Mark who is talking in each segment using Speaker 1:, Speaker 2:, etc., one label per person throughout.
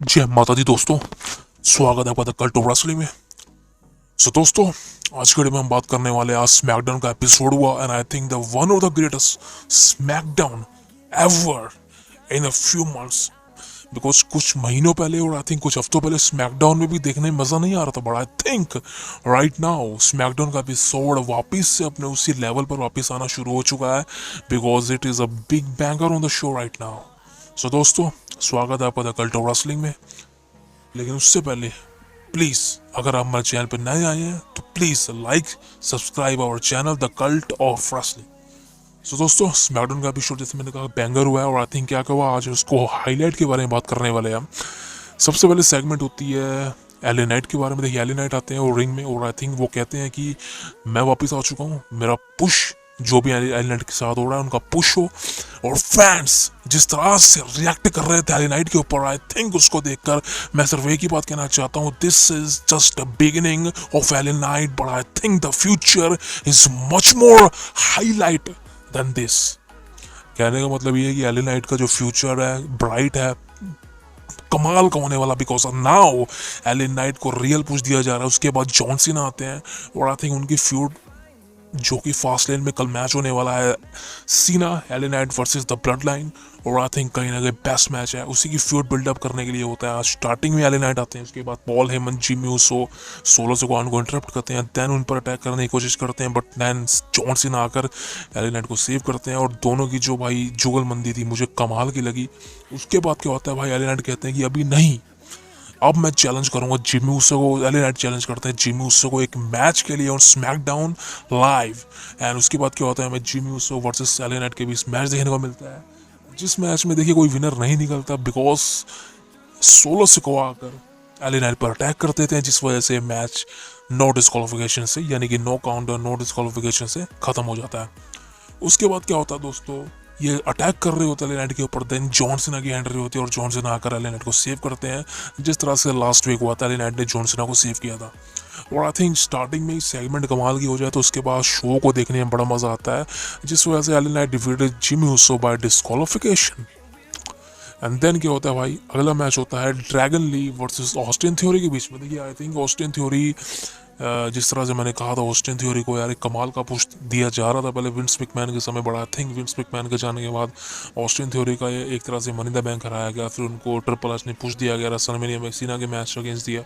Speaker 1: जय माता दी दोस्तों, स्वागत है आपका द कल्ट ऑफ रेसलिंग में। सो दोस्तों, आज के वीडियो में हम बात करने वाले हैं। आज स्मैकडाउन का एपिसोड हुआ and I think the one of the greatest SmackDown ever in a few months. Because कुछ महीनों पहले और आई थिंक कुछ हफ्तों पहले स्मैकडाउन में भी देखने में मजा नहीं आ रहा था, but I think right now SmackDown का एपिसोड वापस से अपने उसी लेवल पर वापस आना शुरू हो चुका है, because it is a big banger on the show right now. So दोस्तों, स्वागत है आपका द कल्ट ऑफ रेसलिंग में। लेकिन उससे पहले प्लीज, अगर आप हमारे चैनल पर नए आए हैं तो please like subscribe our channel the cult of wrestling. So दोस्तों, स्मैकडाउन का एपिसोड जैसे मैंने कहा बैंगर हुआ है और आई थिंक क्या हुआ आज उसको हाईलाइट के बारे में बात करने वाले हैं हम। सबसे पहले सेगमेंट होती है एले नाइट के बारे में। देखिए, एले नाइट आते हैं और रिंग में और आई थिंक वो कहते हैं कि मैं वापस आ चुका हूँ, मेरा पुश जो भी एले नाइट के साथ हो रहा है उनका पुश हो। और फैंस जिस तरह से रिएक्ट कर रहे थे एले नाइट के ऊपर, आई थिंक उसको देखकर मैं सिर्फ एक ही बात कहना चाहता हूँ, this is just the beginning of LA Knight, but I think the future is much more highlight then this. कहने का मतलब ये है कि एले नाइट का जो फ्यूचर है ब्राइट है, कमाल का होने वाला, बिकॉज नाउ एले नाइट को रियल पुश दिया जा रहा है। उसके बाद जॉन सीना आते हैं और आई थिंक उनकी फ्यूड जो कि फास्ट लेन में कल मैच होने वाला है, सीना LA Knight versus the blood line, और आई थिंक कहीं ना कहीं बेस्ट मैच है, उसी की फ्यूड बिल्डअप करने के लिए होता है। आज स्टार्टिंग में एले नाइट आते हैं, उसके बाद Paul Heyman, Jimmy Uso, solo Sikoa को इंटरप्ट करते हैं, देन उन पर अटैक करने की कोशिश करते हैं, बट देन जॉन सीना आकर एले नाइट को सेव करते हैं। और दोनों की जो भाई जुगलबंदी थी मुझे कमाल की लगी। उसके बाद क्या होता है भाई, एले नाइट कहते हैं कि अभी नहीं, अब मैं चैलेंज करूंगा जिमी ऊसो को। एले नाइट चैलेंज करते हैं जिमी ऊसो को एक मैच के लिए ऑन स्मैकडाउन लाइव। एंड उसके बाद क्या होता है, हमें Jimmy Uso versus LA Knight के बीच मैच देखने को मिलता है, जिस मैच में देखिए कोई विनर नहीं निकलता, बिकॉज सोलो सिकोआ आकर एले नाइट पर अटैक कर देते हैं, जिस वजह से मैच नो डिस्क्वालिफिकेशन से, यानी कि नो काउंटर नो डिस्क्वालिफिकेशन से खत्म हो जाता है। उसके बाद क्या होता है दोस्तों, ये अटैक कर रहे होते हैं एले नाइट के ऊपर, देन जॉन सीना की हैंड रही होती है और जॉन सीना आकर एले नाइट को सेव करते हैं, जिस तरह से लास्ट वीक हुआ था एले नाइट ने जॉन सीना को सेव किया था। और आई थिंक स्टार्टिंग में ही सेगमेंट कमाल की हो जाए तो उसके बाद शो को देखने में बड़ा मजा आता है, जिस वजह से LA Knight defeated Jimmy Uso by disqualification. And then क्या होता है भाई, अगला मैच होता है Dragon Lee versus Austin Theory के बीच में। देखिए, आई थिंक ऑस्टिन थ्योरी, जिस तरह से मैंने कहा था, ऑस्टिन थ्योरी को यार एक कमाल का पुश दिया जा रहा था पहले विंस मैकमैन के समय, बड़ा आई थिंक विंस मैकमैन के जाने के बाद ऑस्टिन थ्योरी का ये एक तरह से मनी द बैंक हराया गया, फिर उनको ट्रिपल एच ने पुश दिया गया रेसलमेनिया में सीना के मैच अगेंस्ट दिया।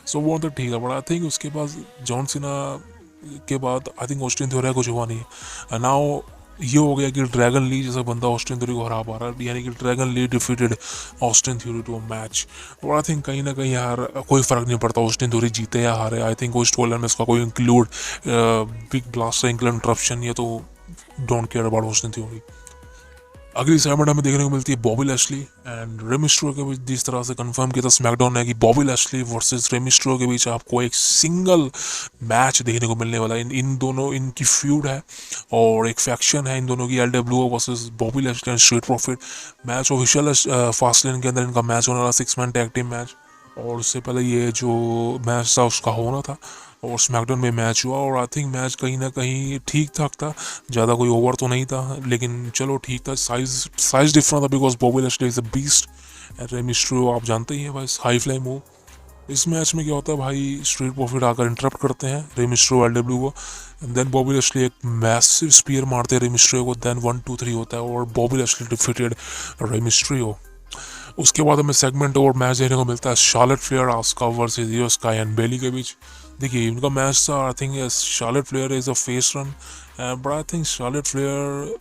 Speaker 1: सो वो तो ठीक है, बट आई थिंक उसके बाद जॉन सीना के बाद आई थिंक ऑस्टिन थ्योरी कुछ हुआ नहीं। नाउ ये हो गया कि ड्रैगन ली जैसा बंदा ऑस्टिन थ्योरी को हरा पा रहा है, यानी कि Dragon Lee defeated Austin Theory to a match. और आई थिंक कहीं ना कहीं यार कोई फर्क नहीं पड़ता ऑस्टिन थ्योरी जीते या हारे। आई थिंक कोई स्टोरी में इसका कोई include big blast include interruption, ये तो don't care about Austin theory. अगली सेगमेंट हमें देखने को मिलती है बॉबी लैशली एंड रे मिस्टेरियो के बीच। जिस तरह से कंफर्म किया था स्मैकडाउन है कि बॉबी लैशली वर्सेस रे मिस्टेरियो के बीच आपको एक सिंगल मैच देखने को मिलने वाला है। इन दोनों, इनकी फ्यूड है और एक फैक्शन है इन दोनों की, LWO versus Bobby Lashley and Street Profit. Match official है, फास्ट लेन के अंदर इनका मैच होने वाला 6 मैन टैग टीम मैच। और उससे पहले ये जो मैच था उसका होना था और स्मैकडाउन में मैच हुआ, और आई थिंक मैच कहीं ना कहीं ठीक ठाक था, ज़्यादा कोई ओवर तो नहीं था, लेकिन चलो ठीक था। साइज डिफरेंट था because Bobby Lashley is a beast and रे मिस्टेरियो आप जानते ही हैं भाई, हाई फ्लाई मूव। इस मैच में क्या होता है भाई, स्ट्रीट प्रॉफिट आकर इंटरप्ट करते हैं रे मिस्टेरियो एलडब्ल्यू को, देन बॉबी लैशली एक मैसिव स्पीयर मारते हैं रे मिस्टेरियो को, देन 1-2-3 होता है और बॉबी लैशली डिफीटेड रे मिस्टेरियो। उसके बाद हमें सेगमेंट और मैच देखने को मिलता है शार्लेट फ्लेयर आस्का वर्सेस इयो स्काई एंड बेली के बीच। देखिए, इनका मैच था, I think Charlotte Flair is a face run, but I think Charlotte Flair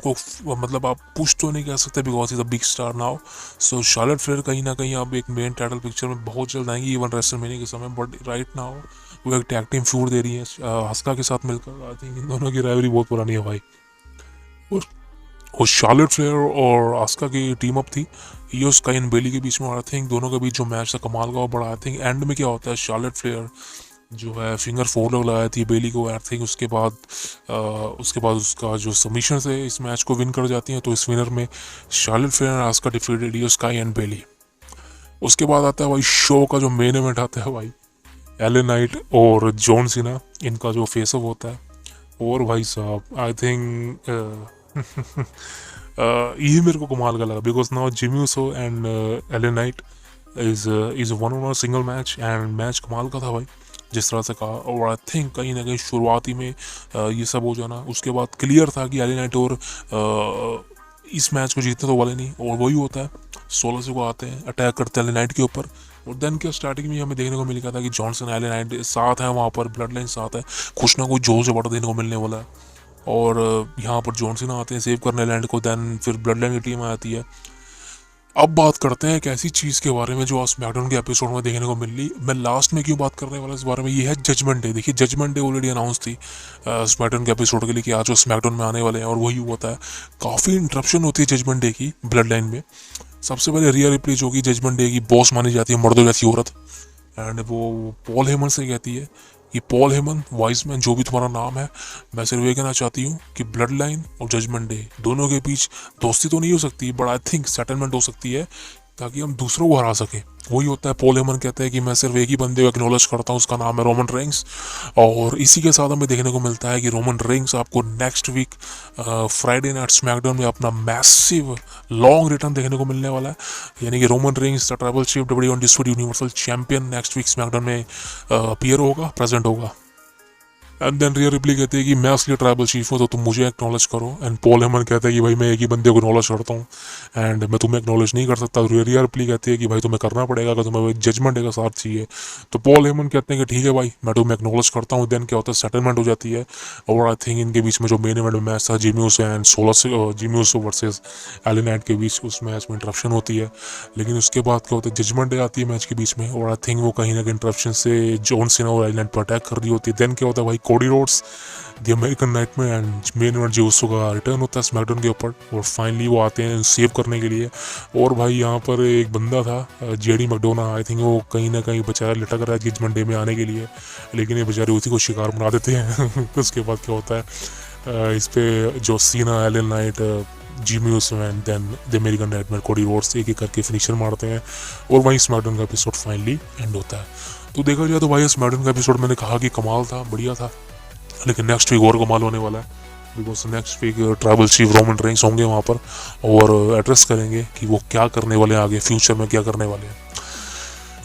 Speaker 1: को मतलब आप पुश तो नहीं कह सकते because is a big star now. So Charlotte Flair कहीं ना कहीं अब एक मेन टाइटल पिक्चर में बहुत जल्द आएंगी, इवन रेसलमेनिया के समय, बट राइट नाउ वो एक टैग टीम फ्यूड दे रही है हस्का के साथ मिलकर। आई थिंक इन दोनों की राइवरी बहुत पुरानी है भाई। और शार्लेट फ्लेयर और आस्का की टीम अप थी इयो स्काई एंड बेली के बीच में, और आई थिंक दोनों के बीच जो मैच था कमाल का और बड़ा। आई थिंक एंड में क्या होता है, शार्लेट फ्लेयर जो है फिंगर 4 लग लगाई थी बेली को, आई थिंक उसके बाद उसका जो सबमिशन से इस मैच को विन कर जाती हैं। तो इस विनर में शार्लेट फ्लेयर और आस्का डिफीटेड इयो स्काई एंड बेली। उसके बाद आता है भाई शो का जो मेन इवेंट आता है भाई, एले नाइट और जॉन सीना, इनका जो फेस ऑफ होता है। और भाई साहब आई थिंक ये मेरे को कमाल का लगा because now Jimmy Uso and LA Knight is one on single match, and match कमाल का था भाई जिस तरह से कहा। और आई थिंक कहीं ना कहीं शुरुआती में ये सब हो जाना, उसके बाद क्लियर था कि एली नाइट और इस मैच को जीतने तो वाले नहीं, और वही होता है 16 से को आते हैं, अटैक करते हैं एली नाइट के ऊपर। और देन क्या स्टार्टिंग में हमें देखने को मिल गया था कि जॉनसन एली नाइट साथ है, वहाँ पर ब्लड लाइन साथ है, कुछ ना कुछ जोर से बड़ा देने को मिलने वाला है। और यहाँ पर जॉनसन आते हैं सेव करने लैंड को, देन फिर ब्लड लाइन की टीम आती है। अब बात करते हैं एक ऐसी चीज़ के बारे में जो आज स्मैकडाउन के एपिसोड में देखने को मिल रही। मैं लास्ट में क्यों बात करने वाला इस बारे में, ये है जजमेंट डे। देखिए जजमेंट डे ऑलरेडी अनाउंस थी स्मैकडाउन के एपिसोड के लिए कि आज वो स्मैकडाउन में आने वाले हैं, और वही होता है। काफ़ी इंटरप्शन होती है जजमेंट डे की ब्लड लाइन में। सबसे पहले रिया रिप्ली जो कि जजमेंट डे की बॉस मानी जाती है, मर्दों जैसी औरत, एंड वो पॉल हेमन से कहती है कि पॉल हेमन, वाइसमैन, जो भी तुम्हारा नाम है, मैं सिर्फ ये कहना चाहती हूँ कि ब्लड लाइन और जजमेंट डे दोनों के बीच दोस्ती तो नहीं हो सकती, बट आई थिंक सेटलमेंट हो सकती है ताकि हम दूसरों को हरा सकें। वही होता है, पॉल हेमन कहते हैं कि मैं सिर्फ एक ही बंदे को एक्नॉलेज करता हूँ, उसका नाम है रोमन रेंग्स। और इसी के साथ हमें देखने को मिलता है कि रोमन रेंग्स आपको next week Friday night SmackDown में अपना मैसिव लॉन्ग रिटर्न देखने को मिलने वाला है। यानी कि Roman Reigns the tribal chief W undisputed universal champion next week SmackDown में अपीयर होगा, प्रेजेंट होगा। एंड देन रिया रिप्ली कहती है कि मैं असली ट्राइबल चीफ हूँ तो तुम मुझे एक्नॉलेज करो। एंड पॉल हेमन कहता है कि भाई मैं एक ही बंदे को एक्नॉलेज करता हूँ एंड मैं तुम्हें एक्नॉलेज नहीं कर सकता। रिया रिप्ली कहती है कि भाई तुम्हें करना पड़ेगा अगर तुम्हें जजमेंट डे का साथ चाहिए। तो पॉल हेमन कहते हैं कि ठीक है भाई मैं तुम्हें एक्नॉलेज करता हूँ। देन क्या होता है, सेटलमेंट हो जाती है। और आई थिंक इनके बीच में जो मेन इवेंट में मैच था Jimmy Uso and Jimmy Uso versus LA Knight के बीच, उस मैच में इंटरप्शन होती है। लेकिन उसके बाद क्या होता है, जजमेंट डे आती है मैच के बीच में, और आई थिंक वो कहीं ना कहीं इंटरप्शन से जॉन सीना और एली नाइट पर अटैक कर रही होती है। देन क्या होता है भाई, Cody Rhodes the American nightmare and main event जो उसका रिटर्न होता है स्मैकडाउन के ऊपर, और फाइनली वो आते हैं सेव करने के लिए। और भाई यहाँ पर एक बंदा था जेडी मैकडोना, आई थिंक वो कहीं ना कहीं बेचारा लटक रहा है जजमेंट डे में आने के लिए, लेकिन ये बेचारे उसी को शिकार बना देते हैं। उसके बाद क्या होता है, इस पे जो Cena, LA Knight, Jimmy Uso and then the American Nightmare Cody Rhodes एक एक करके फिनिशर मारते हैं, और वहीं स्मैकडाउन का एपिसोड फाइनली एंड होता है। तो देखा जाए तो भाई स्मैकडाउन का एपिसोड मैंने कहा कि कमाल था, बढ़िया था, लेकिन नेक्स्ट वीक और कमाल होने वाला है। Because next week tribal chief Roman Reigns होंगे वहाँ पर और एड्रेस करेंगे कि वो क्या करने वाले हैं आगे फ्यूचर में, क्या करने वाले हैं।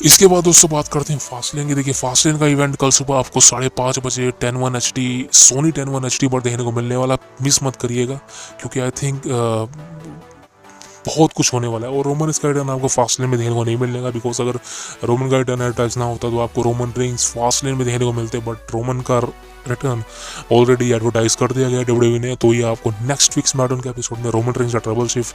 Speaker 1: इसके बाद दोस्तों बात करते हैं फास्ट लेन की। देखिए फास्ट लेन का इवेंट कल सुबह आपको 5:30 बजे 10-1 HD सोनी 10-1 HD पर देखने को मिलने वाला, मिस मत करिएगा, क्योंकि आई थिंक बहुत कुछ होने वाला है। और रोमन का रिटर्न आपको फास्ट लेन में देखने को नहीं मिलेगा, बिकॉज अगर रोमन का रिटर्न एडवर्टाइज ना होता तो आपको रोमन रेंग्स फास्ट लेन में देखने को मिलते, बट रोमन का रिटर्न ऑलरेडी एडवर्टाइज कर दिया गया डब्ल्यूडब्ल्यूई ने, तो ये आपको नेक्स्ट वीक स्मैकडाउन के एपिसोड में रोमन रेंग्स का trouble chief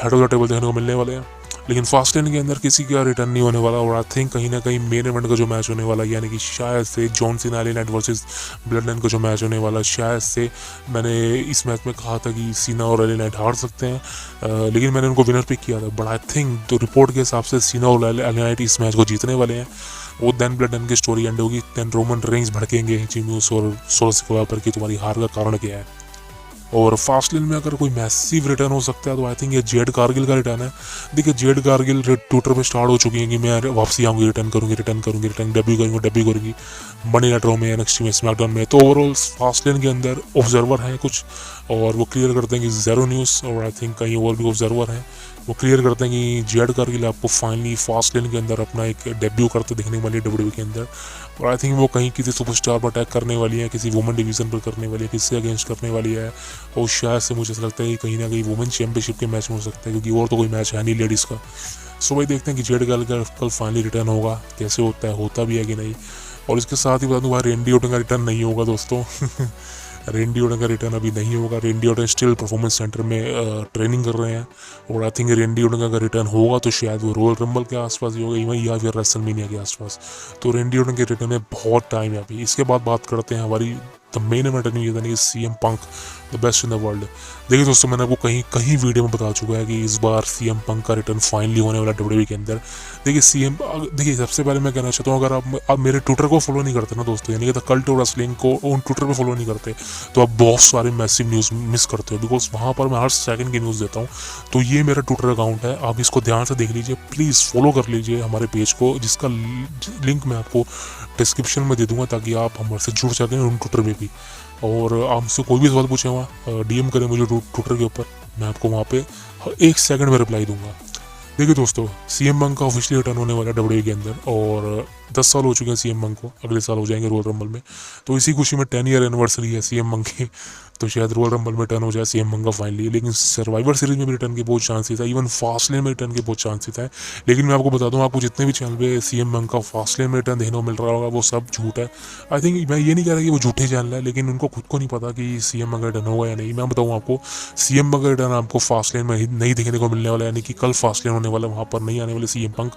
Speaker 1: head of the table देखने को मिलने वाले हैं। लेकिन फास्ट लेन के अंदर किसी का रिटर्न नहीं होने वाला, और आई थिंक कहीं ना कहीं मेन इवेंट का जो मैच होने वाला, यानी कि शायद से John Cena LA Knight versus Bloodline का जो मैच होने वाला, शायद से मैंने इस मैच में कहा था कि सीना और एली नाइट हार सकते हैं, लेकिन मैंने उनको विनर पिक किया था। बट आई थिंक तो रिपोर्ट के हिसाब से सीना और एली नाइट इस मैच को जीतने वाले हैं। वो देन ब्लड लाइन की स्टोरी एंड होगी, देन रोमन रेंग्स भड़केंगे जिमी ऊसो और सोलो पर कि तुम्हारी हार का कारण क्या है। और फास्ट लेन में अगर कोई मैसिव रिटर्न हो सकता है तो आई थिंक ये जेड कारगिल का रिटर्न है। देखिए जेड कारगिल ट्विटर पे स्टार्ट हो चुकी है कि मैं वापसी आऊँगी, रिटर्न करूँगी, डेब्यू करूँगी मनी नाइट रॉ में, एनएक्सटी में, स्मैकडाउन में। तो ओवरऑल फास्ट लेन के अंदर ऑब्जर्वर हैं कुछ, और वो क्लियर करते हैं कि ज़ेरो न्यूज़ और आई थिंक कहीं और भी ऑब्जर्वर हैं, वो क्लियर करते हैं कि जेड कारगिल आपको फाइनली फास्ट लेन के अंदर अपना एक डेब्यू करते दिखने वाली है डब्ल्यूडब्ल्यूई के अंदर। और आई थिंक वो कहीं किसी सुपरस्टार पर अटैक करने वाली है, किसी वुमेन डिवीज़न पर करने वाली है, किससे अगेंस्ट करने वाली है, और शायद से मुझे ऐसा लगता है कि कहीं ना कहीं वुमेन चैंपियनशिप के मैच में हो सकता है, क्योंकि और तो कोई मैच है नहीं लेडीज़ का। सो वही देखते हैं कि जेड कारगिल का कल फाइनली रिटर्न होगा, कैसे होता है, होता भी है कि नहीं। और इसके साथ ही बता दूँ भाई रेंडी ओटन का रिटर्न नहीं होगा दोस्तों। रेंडी ओटन का रिटर्न अभी नहीं होगा। रेंडी ओटन स्टिल परफॉर्मेंस सेंटर में ट्रेनिंग कर रहे हैं, और आई थिंक रेंडी ओटन का रिटर्न होगा तो शायद वो रॉयल रंबल के आसपास ही होगा, इवन या फिर रेसलमेनिया के आसपास। तो रेंडी ओटन के रिटर्न में बहुत टाइम है अभी। इसके बाद बात करते हैं हमारी द मेन इवेंट यानी CM Punk the best in the world. देखिए दोस्तों मैंने आपको कहीं कहीं वीडियो में बता चुका है कि इस बार सीएम पंक का रिटर्न फाइनली होने वाला डब्ल्यूडब्ल्यूई के अंदर। देखिए सबसे पहले मैं कहना चाहता हूँ, अगर आप मेरे ट्विटर को फॉलो नहीं करते ना दोस्तों, यानी कि द कल्ट ऑफ रेसलिंग को उन ट्विटर पे फॉलो नहीं करते, तो आप बहुत सारे मैसिव न्यूज़ मिस करते हो, बिकॉज वहाँ पर मैं हर सेकंड की न्यूज़ देता हूँ। तो ये मेरा ट्विटर अकाउंट है, आप इसको ध्यान से देख लीजिए, प्लीज़ फॉलो कर लीजिए हमारे पेज को, जिसका लिंक मैं आपको डिस्क्रिप्शन में दे दूंगा, ताकि आप हमारे से जुड़ सकें उन ट्विटर में भी। और आपसे कोई भी सवाल पूछे वहाँ DM करें मुझे ट्विटर के ऊपर, मैं आपको वहाँ पे 1 सेकंड में रिप्लाई दूंगा। देखिए दोस्तों, सीएम पंक का ऑफिशियली रिटर्न होने वाला है डब्ल्यूडब्ल्यूई के अंदर, और 10 साल हो चुके हैं सीएम पंक को, अगले साल हो जाएंगे रॉयल रंबल में। तो इसी खुशी में 10 ईयर एनिवर्सरी है सीएम पंक की, तो शायद रॉयल रंबल में टर्न हो जाए सीएम पंक का फाइनली। लेकिन सर्वाइवर सीरीज में भी रिटर्न के बहुत चांसेस है, इवन फास्ट लेन में रिटर्न के बहुत चांसेस है। लेकिन मैं आपको बता दूं, आपको जितने भी चैनल पे सीएम पंक का फास्ट लेन में रिटर्न देखने को मिल रहा होगा वो सब झूठ है। आई थिंक मैं ये नहीं कह रहा कि वो झूठे चैनल है, लेकिन उनको खुद को नहीं पता कि सीएम पंक का रिटर्न होगा या नहीं। मैं बताऊँ आपको, सीएम पंक का रिटर्न आपको फास्ट लेन में नहीं देखने को मिलने वाला है, यानी कि कल फास्ट लेन होने वाला है, वहाँ पर नहीं आने वाले सीएम पंक।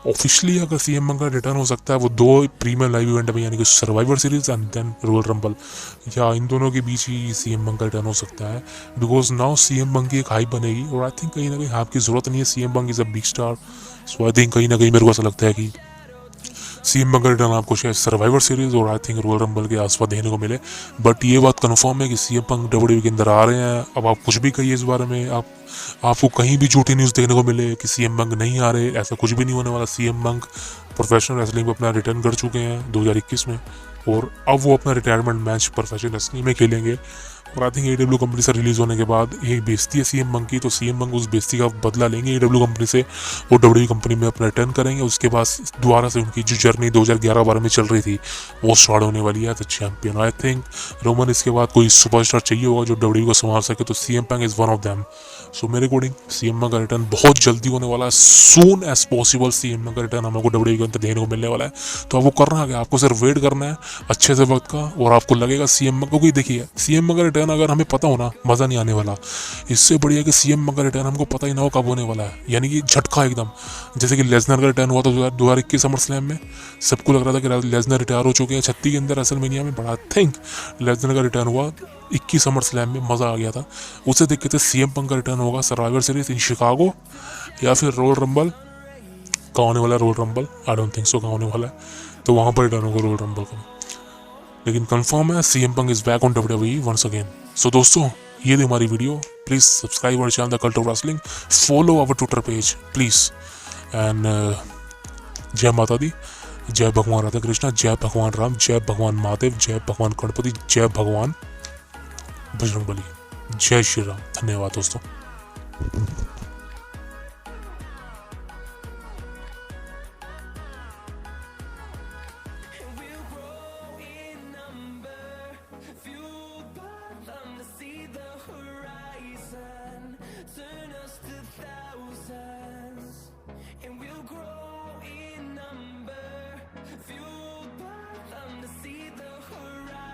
Speaker 1: ऑफिशियली अगर सीएम पंक का रिटर्न हो सकता है वो 2 प्रीमियर लाइव इवेंट में, यानी कि Survivor Series and then Royal Rumble, या इन दोनों के बीच ही सीएम पंक का रिटर्न हो सकता है। बिकॉज नाउ सीएम पंक की एक हाइप बनेगी, और आई थिंक कहीं ना कहीं हाइप की जरूरत नहीं है, CM Punk is a big star. So I think कहीं ना कहीं मेरे को ऐसा लगता है कि सीएम पंक का रिटर्न आपको शायद सर्वाइवर सीरीज और आई थिंक रॉयल रंबल के आसपास देखने को मिले। बट ये बात कंफर्म है कि सीएम पंक डब्ल्यूडब्ल्यूई के अंदर आ रहे हैं। अब आप कुछ भी कहिए इस बारे में, आपको कहीं भी झूठी न्यूज़ देखने को मिले कि सीएम पंक नहीं आ रहे, ऐसा कुछ भी नहीं होने वाला। सीएम पंक प्रोफेशनल रेसलिंग में अपना रिटर्न कर चुके हैं 2021 में, और अब वो अपना रिटायरमेंट मैच प्रोफेशनल रेसलिंग में खेलेंगे। और आई थिंक एडब्ल्यू कंपनी से रिलीज होने के बाद एक बेइज्जती है सीएम पंक की, तो सीएम पंक उस बेइज्जती का बदला लेंगे एडब्ल्यू कंपनी से, वो डब्ल्यू कंपनी में अपना रिटर्न करेंगे। उसके बाद दोबारा से उनकी जो जर्नी 2011-12 में चल रही थी वो स्टार्ट होने वाली है, तो चैंपियन। आई थिंक रोमन इसके बाद कोई सुपरस्टार चाहिए होगा जो डब्ल्यू को संभाल सके, तो CM Punk is one of them. So मेरे अकॉर्डिंग सीएम पंक का रिटर्न बहुत जल्दी होने वाला है, soon as possible CM Punk का रिटर्न हम लोग को डब्ल्यू के अंदर देखने को मिलने वाला है। तो आपको करना है, आपको सिर्फ वेट करना है अच्छे से वक्त का, और आपको लगेगा सीएम पंक, क्योंकि देखिए सीएम पंक का रिटर्न अगर हमें पता हो ना, मज़ा नहीं आने वाला। इससे बढ़िया कि सीएम पंक का रिटर्न हमको पता ही ना हो कब होने वाला है, यानी कि झटका एकदम। जैसे कि लेसनर का रिटर्न हुआ था 2021 समर स्लैम में, सबको लग रहा था कि लेसनर रिटायर हो चुके हैं 36 के अंदर रेसलमेनिया में, बड़ा थिंक लेसनर का रिटर्न हुआ 21 समर स्लैम में, मज़ा आ गया था। उसे देख के सीएम पंक का रिटर्न होगा सर्वाइवर सीरीज इन शिकागो, या फिर रॉयल रंबल का होने वाला है। Royal rumble I don't think so का होने वाला है, तो वहाँ पर रिटर्न होगा रॉयल रंबल का। लेकिन कंफर्म है CM Punk is back on WWE once again. So दोस्तों, ये थी हमारी video. Please subscribe our channel the cult of wrestling, follow our Twitter page please, and जय माता दी, जय भगवान राधा कृष्णा, जय भगवान राम, जय भगवान महादेव, जय भगवान गणपति, जय भगवान बजरंगबली, जय श्री राम। धन्यवाद दोस्तों।